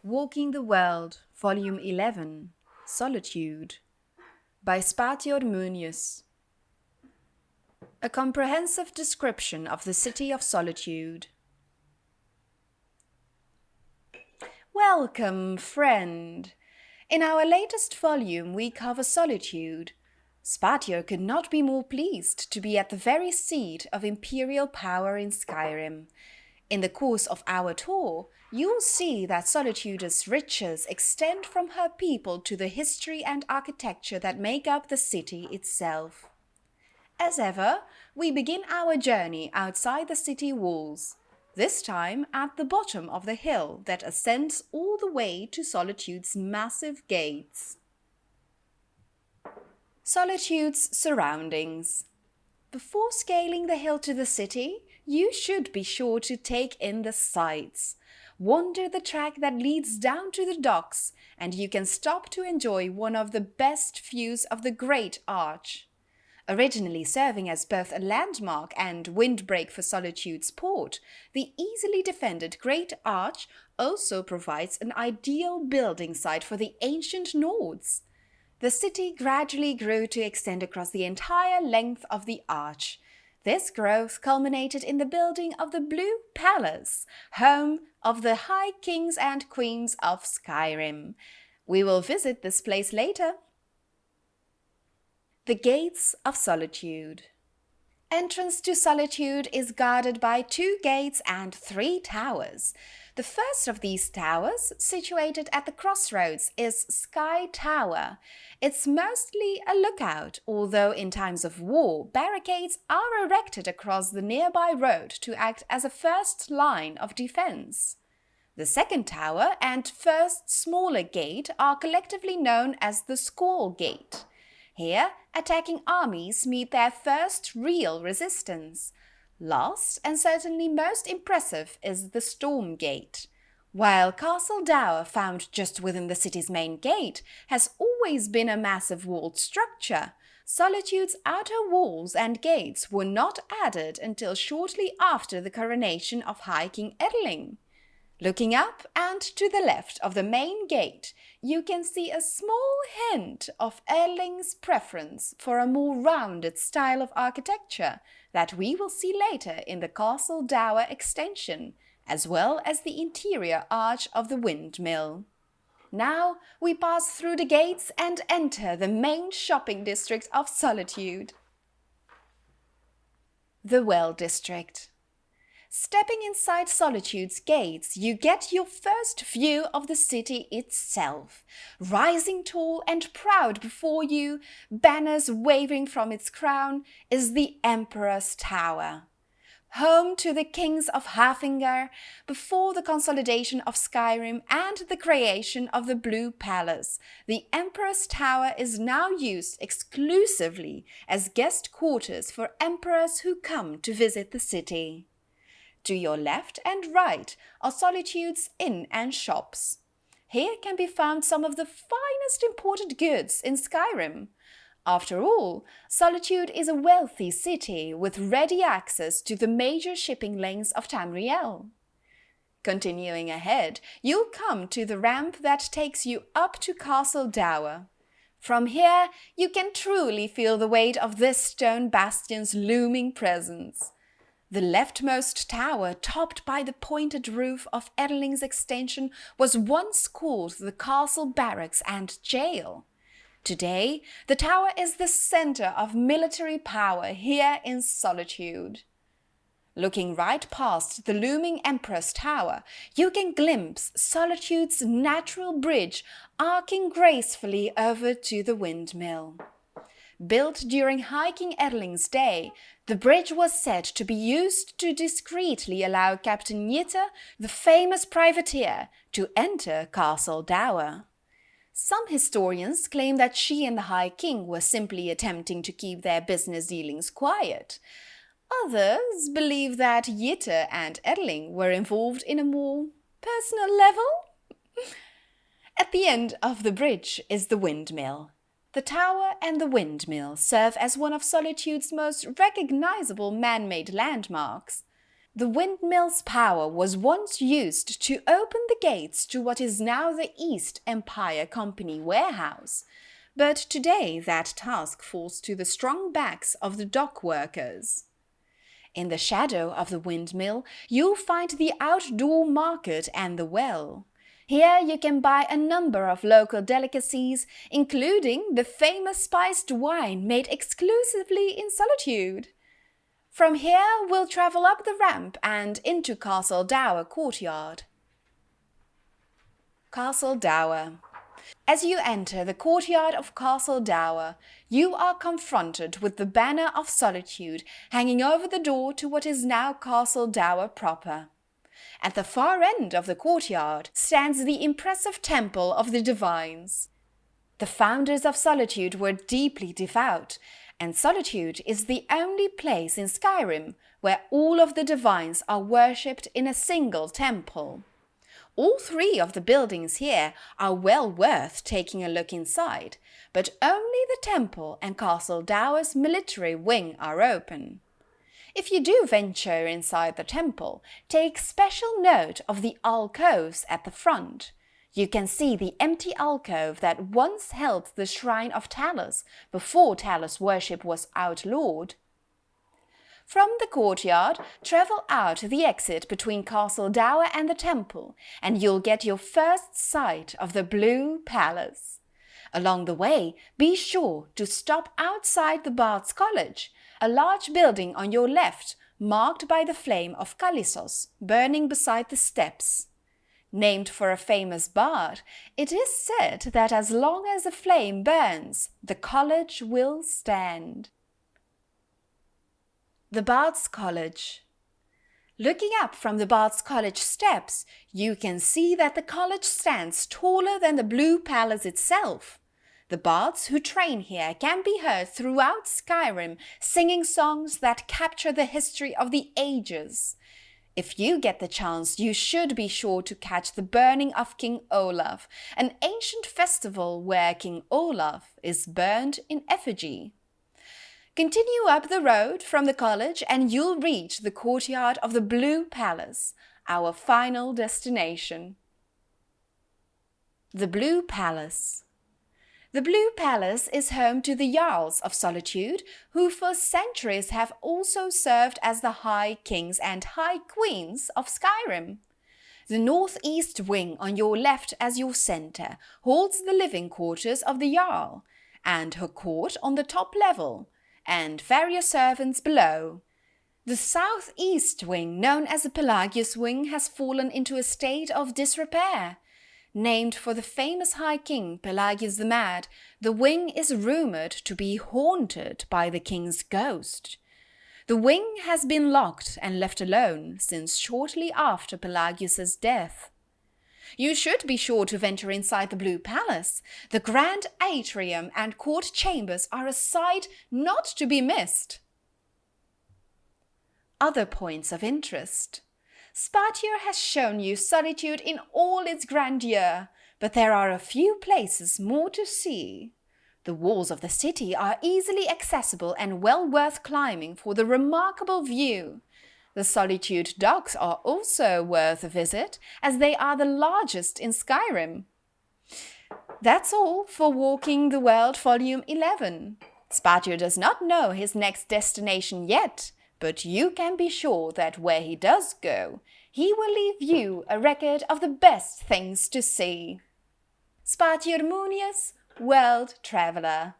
Walking the World, Volume 11, Solitude, by Spatior Munius. A comprehensive description of the city of Solitude. Welcome, friend! In our latest volume we cover Solitude. Spatior could not be more pleased to be at the very seat of imperial power in Skyrim. In the course of our tour, you'll see that Solitude's riches extend from her people to the history and architecture that make up the city itself. As ever, we begin our journey outside the city walls, this time at the bottom of the hill that ascends all the way to Solitude's massive gates. Solitude's surroundings. Before scaling the hill to the city, you should be sure to take in the sights. Wander the track that leads down to the docks, and you can stop to enjoy one of the best views of the Great Arch. Originally serving as both a landmark and windbreak for Solitude's port, the easily defended Great Arch also provides an ideal building site for the ancient Nords. The city gradually grew to extend across the entire length of the arch. This growth culminated in the building of the Blue Palace, home of the High Kings and Queens of Skyrim. We will visit this place later. The Gates of Solitude. Entrance to Solitude is guarded by 2 gates and 3 towers. The first of these towers, situated at the crossroads, is Sky Tower. It's mostly a lookout, although in times of war, barricades are erected across the nearby road to act as a first line of defense. The second tower and first smaller gate are collectively known as the Squall Gate. Here, attacking armies meet their first real resistance. Last, and certainly most impressive, is the Storm Gate. While Castle Dower, found just within the city's main gate, has always been a massive walled structure, Solitude's outer walls and gates were not added until shortly after the coronation of High King Edeling. Looking up and to the left of the main gate, you can see a small hint of Edeling's preference for a more rounded style of architecture that we will see later in the Castle Dower extension, as well as the interior arch of the windmill. Now we pass through the gates and enter the main shopping district of Solitude. The Well District. Stepping inside Solitude's gates, you get your first view of the city itself. Rising tall and proud before you, banners waving from its crown, is the Emperor's Tower. Home to the kings of Hafingr, before the consolidation of Skyrim and the creation of the Blue Palace, the Emperor's Tower is now used exclusively as guest quarters for emperors who come to visit the city. To your left and right are Solitude's inn and shops. Here can be found some of the finest imported goods in Skyrim. After all, Solitude is a wealthy city with ready access to the major shipping lanes of Tamriel. Continuing ahead, you'll come to the ramp that takes you up to Castle Dower. From here, you can truly feel the weight of this stone bastion's looming presence. The leftmost tower, topped by the pointed roof of Edeling's extension, was once called the castle barracks and jail. Today, the tower is the center of military power here in Solitude. Looking right past the looming Emperor's Tower, you can glimpse Solitude's natural bridge arcing gracefully over to the windmill. Built during High King Edeling's day, the bridge was said to be used to discreetly allow Captain Yitte, the famous privateer, to enter Castle Dower. Some historians claim that she and the High King were simply attempting to keep their business dealings quiet. Others believe that Yitte and Edeling were involved in a more personal level. At the end of the bridge is the windmill. The tower and the windmill serve as one of Solitude's most recognizable man-made landmarks. The windmill's power was once used to open the gates to what is now the East Empire Company warehouse, but today that task falls to the strong backs of the dock workers. In the shadow of the windmill, you'll find the outdoor market and the well. Here you can buy a number of local delicacies, including the famous spiced wine made exclusively in Solitude. From here, we'll travel up the ramp and into Castle Dower courtyard. Castle Dower. As you enter the courtyard of Castle Dower, you are confronted with the banner of Solitude hanging over the door to what is now Castle Dower proper. At the far end of the courtyard stands the impressive Temple of the Divines. The founders of Solitude were deeply devout, and Solitude is the only place in Skyrim where all of the divines are worshipped in a single temple. All three of the buildings here are well worth taking a look inside, but only the temple and Castle Dower's military wing are open. If you do venture inside the temple, take special note of the alcoves at the front. You can see the empty alcove that once held the shrine of Talos before Talos worship was outlawed. From the courtyard, travel out the exit between Castle Dower and the temple, and you'll get your first sight of the Blue Palace. Along the way, be sure to stop outside the Bard's College, a large building on your left marked by the flame of Kalissos burning beside the steps. Named for a famous bard, it is said that as long as a flame burns, the college will stand. The Bard's College. Looking up from the Bard's College steps, you can see that the college stands taller than the Blue Palace itself. The bards who train here can be heard throughout Skyrim singing songs that capture the history of the ages. If you get the chance, you should be sure to catch the burning of King Olaf, an ancient festival where King Olaf is burned in effigy. Continue up the road from the college and you'll reach the courtyard of the Blue Palace, our final destination. The Blue Palace. The Blue Palace is home to the Jarls of Solitude, who for centuries have also served as the High Kings and High Queens of Skyrim. The northeast wing on your left as your center holds the living quarters of the Jarl, and her court on the top level, and various servants below. The southeast wing, known as the Pelagius wing, has fallen into a state of disrepair. Named for the famous High King Pelagius the Mad, the wing is rumored to be haunted by the king's ghost. The wing has been locked and left alone since shortly after Pelagius's death. You should be sure to venture inside the Blue Palace. The grand atrium and court chambers are a sight not to be missed. Other points of interest. Spartier has shown you Solitude in all its grandeur, but there are a few places more to see. The walls of the city are easily accessible and well worth climbing for the remarkable view. The Solitude docks are also worth a visit, as they are the largest in Skyrim. That's all for Walking the World Volume 11. Spartier does not know his next destination yet, but you can be sure that where he does go, he will leave you a record of the best things to see. Spartier Munius, World Traveller.